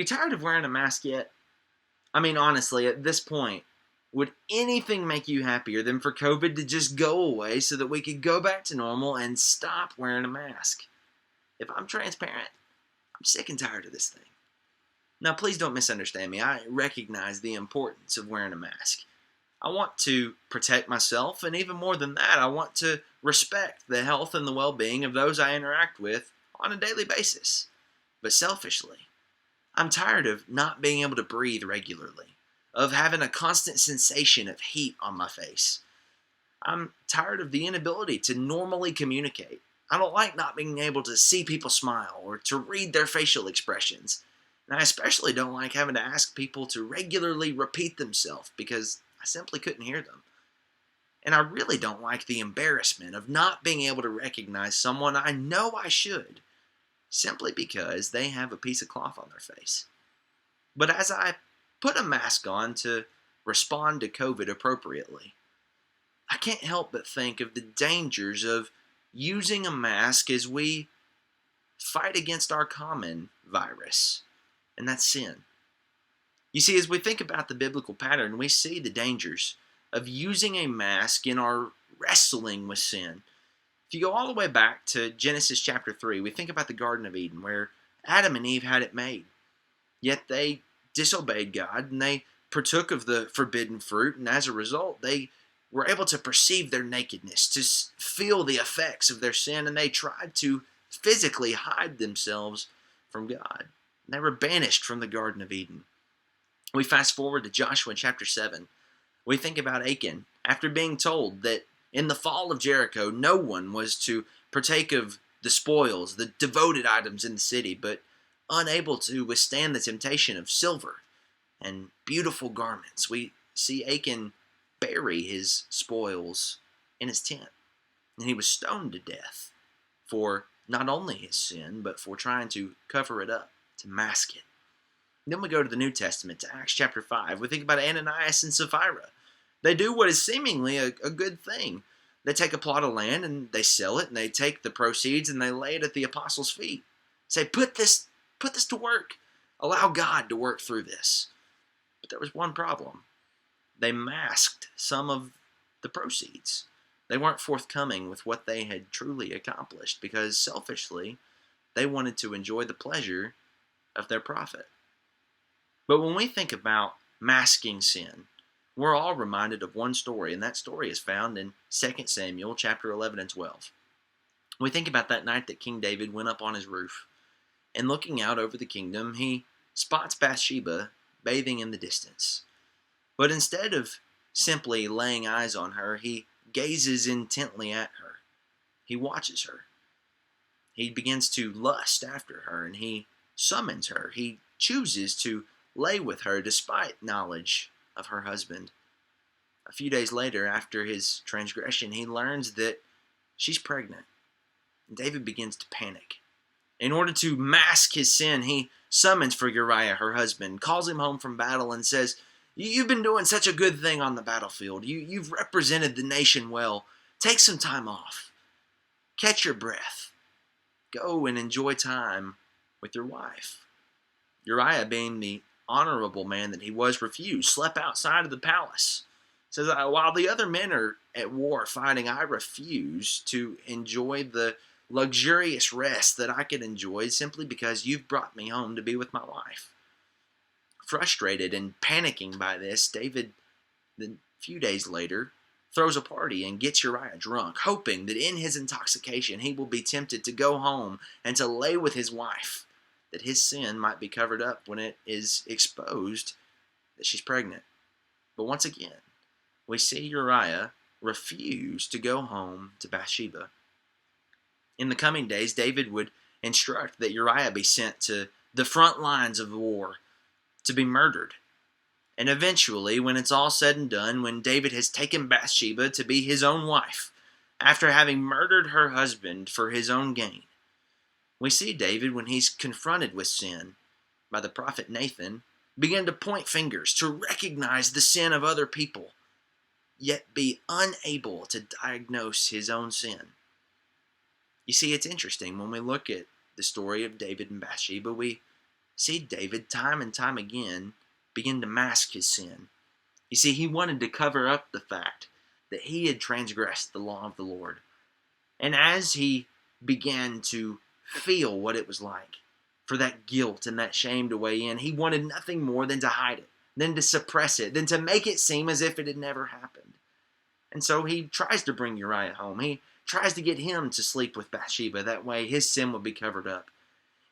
tired of wearing a mask yet? I mean, honestly, at this point, would anything make you happier than for COVID to just go away so that we could go back to normal and stop wearing a mask? If I'm transparent, I'm sick and tired of this thing. Now, please don't misunderstand me. I recognize the importance of wearing a mask. I want to protect myself, and even more than that, I want to respect the health and the well-being of those I interact with on a daily basis. But selfishly, I'm tired of not being able to breathe regularly, of having a constant sensation of heat on my face. I'm tired of the inability to normally communicate. I don't like not being able to see people smile or to read their facial expressions. And I especially don't like having to ask people to regularly repeat themselves because I simply couldn't hear them. And I really don't like the embarrassment of not being able to recognize someone I know I should, simply because they have a piece of cloth on their face. But as I put a mask on to respond to COVID appropriately, I can't help but think of the dangers of using a mask as we fight against our common virus, and that's sin. You see, as we think about the biblical pattern, we see the dangers of using a mask in our wrestling with sin. If you go all the way back to Genesis chapter 3, we think about the Garden of Eden, where Adam and Eve had it made. Yet they disobeyed God, and they partook of the forbidden fruit, and as a result, they were able to perceive their nakedness, to feel the effects of their sin, and they tried to physically hide themselves from God. They were banished from the Garden of Eden. We fast forward to Joshua chapter 7. We think about Achan, after being told that in the fall of Jericho, no one was to partake of the spoils, the devoted items in the city, but unable to withstand the temptation of silver and beautiful garments. We see Achan bury his spoils in his tent, and he was stoned to death for not only his sin, but for trying to cover it up, to mask it. Then we go to the New Testament, to Acts chapter 5. We think about Ananias and Sapphira. They do what is seemingly a good thing. They take a plot of land and they sell it, and they take the proceeds and they lay it at the apostles' feet. Say, put this to work. Allow God to work through this. But there was one problem. They masked some of the proceeds. They weren't forthcoming with what they had truly accomplished because selfishly, they wanted to enjoy the pleasure of their profit. But when we think about masking sin, we're all reminded of one story, and that story is found in 2 Samuel chapter 11 and 12. We think about that night that King David went up on his roof, and looking out over the kingdom, he spots Bathsheba bathing in the distance. But instead of simply laying eyes on her, he gazes intently at her. He watches her. He begins to lust after her, and he summons her. He chooses to lay with her despite knowledge of her husband. A few days later, after his transgression, he learns that she's pregnant. David begins to panic. In order to mask his sin, he summons for Uriah, her husband, calls him home from battle, and says, "You've been doing such a good thing on the battlefield. You've represented the nation well. Take some time off. Catch your breath. Go and enjoy time with your wife." Uriah, being the honorable man that he was, refused, slept outside of the palace. Says, while the other men are at war fighting, I refuse to enjoy the luxurious rest that I could enjoy simply because you've brought me home to be with my wife. Frustrated and panicking by this, David, a few days later, throws a party and gets Uriah drunk, hoping that in his intoxication he will be tempted to go home and to lay with his wife, that his sin might be covered up when it is exposed that she's pregnant. But once again, we see Uriah refuse to go home to Bathsheba. In the coming days, David would instruct that Uriah be sent to the front lines of the war to be murdered. And eventually, when it's all said and done, when David has taken Bathsheba to be his own wife, after having murdered her husband for his own gain, we see David, when he's confronted with sin by the prophet Nathan, begin to point fingers, to recognize the sin of other people, yet be unable to diagnose his own sin. You see, it's interesting when we look at the story of David and Bathsheba, we See, David, time and time again, began to mask his sin. You see, he wanted to cover up the fact that he had transgressed the law of the Lord. And as he began to feel what it was like for that guilt and that shame to weigh in, he wanted nothing more than to hide it, than to suppress it, than to make it seem as if it had never happened. And so he tries to bring Uriah home. He tries to get him to sleep with Bathsheba. That way his sin would be covered up.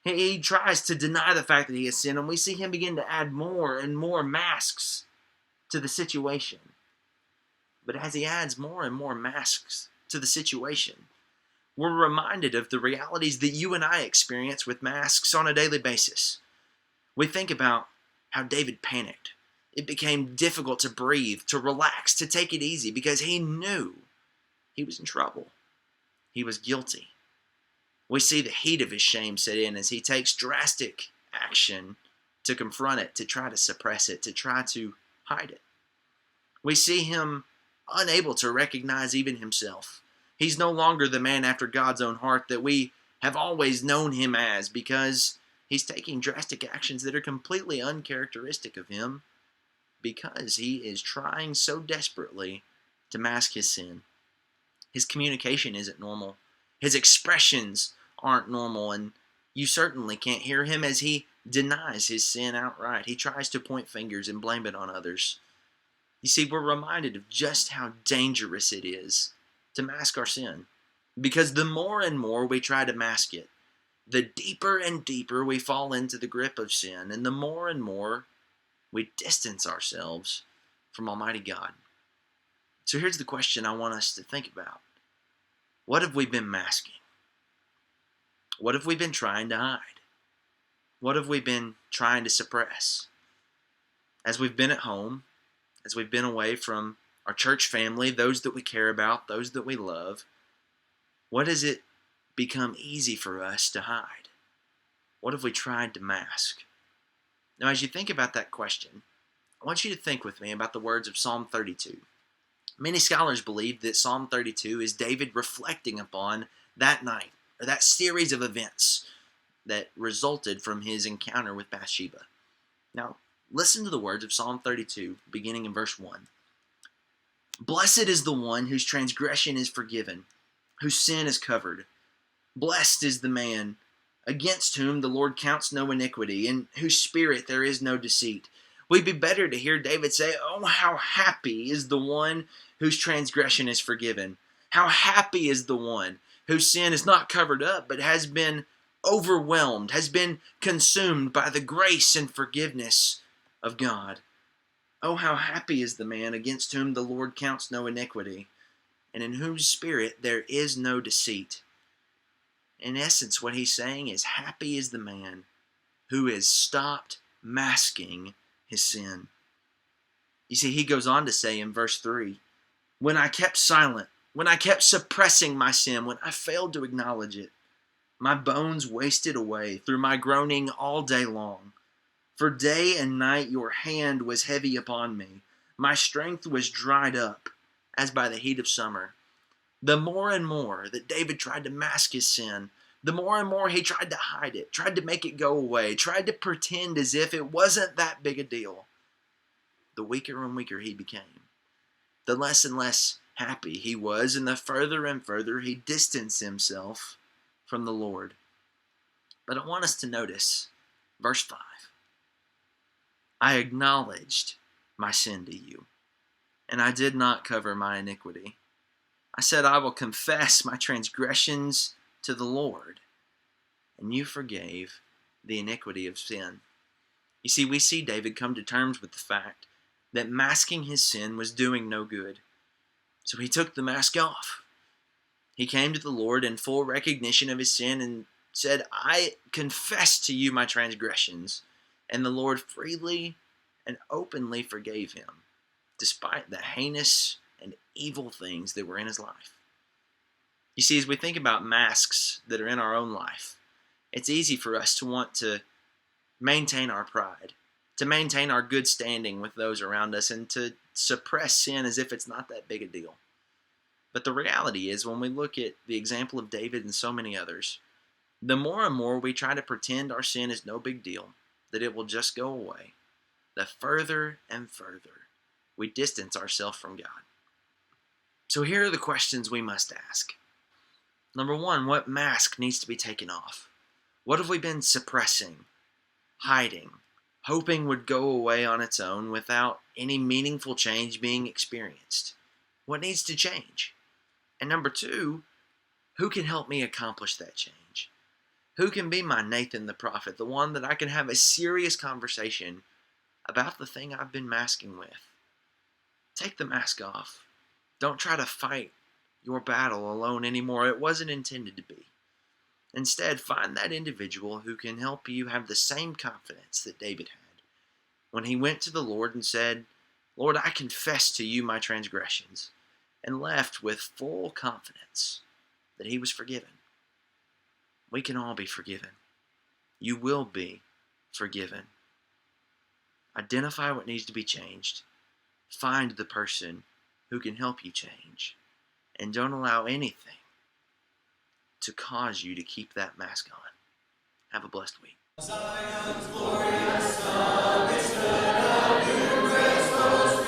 He tries to deny the fact that he has sinned, and we see him begin to add more and more masks to the situation. But as he adds more and more masks to the situation, we're reminded of the realities that you and I experience with masks on a daily basis. We think about how David panicked. It became difficult to breathe, to relax, to take it easy, because he knew he was in trouble. He was guilty. We see the heat of his shame set in as he takes drastic action to confront it, to try to suppress it, to try to hide it. We see him unable to recognize even himself. He's no longer the man after God's own heart that we have always known him as, because he's taking drastic actions that are completely uncharacteristic of him, because he is trying so desperately to mask his sin. His communication isn't normal. His expressions aren't normal, and you certainly can't hear him as he denies his sin outright. He tries to point fingers and blame it on others. You see, we're reminded of just how dangerous it is to mask our sin, because the more and more we try to mask it, the deeper and deeper we fall into the grip of sin, and the more and more we distance ourselves from Almighty God. So here's the question I want us to think about. What have we been masking? What have we been trying to hide? What have we been trying to suppress? As we've been at home, as we've been away from our church family, those that we care about, those that we love, what has it become easy for us to hide? What have we tried to mask? Now, as you think about that question, I want you to think with me about the words of Psalm 32. Many scholars believe that Psalm 32 is David reflecting upon that night, or that series of events that resulted from his encounter with Bathsheba. Now, listen to the words of Psalm 32, beginning in verse 1. Blessed is the one whose transgression is forgiven, whose sin is covered. Blessed is the man against whom the Lord counts no iniquity, in whose spirit there is no deceit. We'd be better to hear David say, oh, how happy is the one whose transgression is forgiven. How happy is the one whose sin is not covered up, but has been overwhelmed, has been consumed by the grace and forgiveness of God. Oh, how happy is the man against whom the Lord counts no iniquity, and in whose spirit there is no deceit. In essence, what he's saying is, happy is the man who has stopped masking his sin. You see, he goes on to say in verse 3, when I kept silent, when I kept suppressing my sin, when I failed to acknowledge it, my bones wasted away through my groaning all day long. For day and night your hand was heavy upon me. My strength was dried up, as by the heat of summer. The more and more that David tried to mask his sin, the more and more he tried to hide it, tried to make it go away, tried to pretend as if it wasn't that big a deal, the weaker and weaker he became. The less and less happy he was, and the further and further he distanced himself from the Lord. But I want us to notice verse 5. I acknowledged my sin to you, and I did not cover my iniquity. I said, I will confess my transgressions to the Lord, and you forgave the iniquity of sin. You see, we see David come to terms with the fact that masking his sin was doing no good. So he took the mask off. He came to the Lord in full recognition of his sin and said, I confess to you my transgressions. And the Lord freely and openly forgave him, despite the heinous and evil things that were in his life. You see, as we think about masks that are in our own life, it's easy for us to want to maintain our pride, to maintain our good standing with those around us, and to suppress sin as if it's not that big a deal. But the reality is, when we look at the example of David and so many others, the more and more we try to pretend our sin is no big deal, that it will just go away, the further and further we distance ourselves from God. So here are the questions we must ask. Number one, what mask needs to be taken off? What have we been suppressing, hiding, hoping would go away on its own without any meaningful change being experienced? What needs to change? And number two, who can help me accomplish that change? Who can be my Nathan the prophet, the one that I can have a serious conversation about the thing I've been masking with? Take the mask off. Don't try to fight your battle alone anymore. It wasn't intended to be. Instead, find that individual who can help you have the same confidence that David had when he went to the Lord and said, Lord, I confess to you my transgressions, and left with full confidence that he was forgiven. We can all be forgiven. You will be forgiven. Identify what needs to be changed. Find the person who can help you change. And don't allow anything to cause you to keep that mask on. Have a blessed week. Zion's glorious song is good of you, rest, O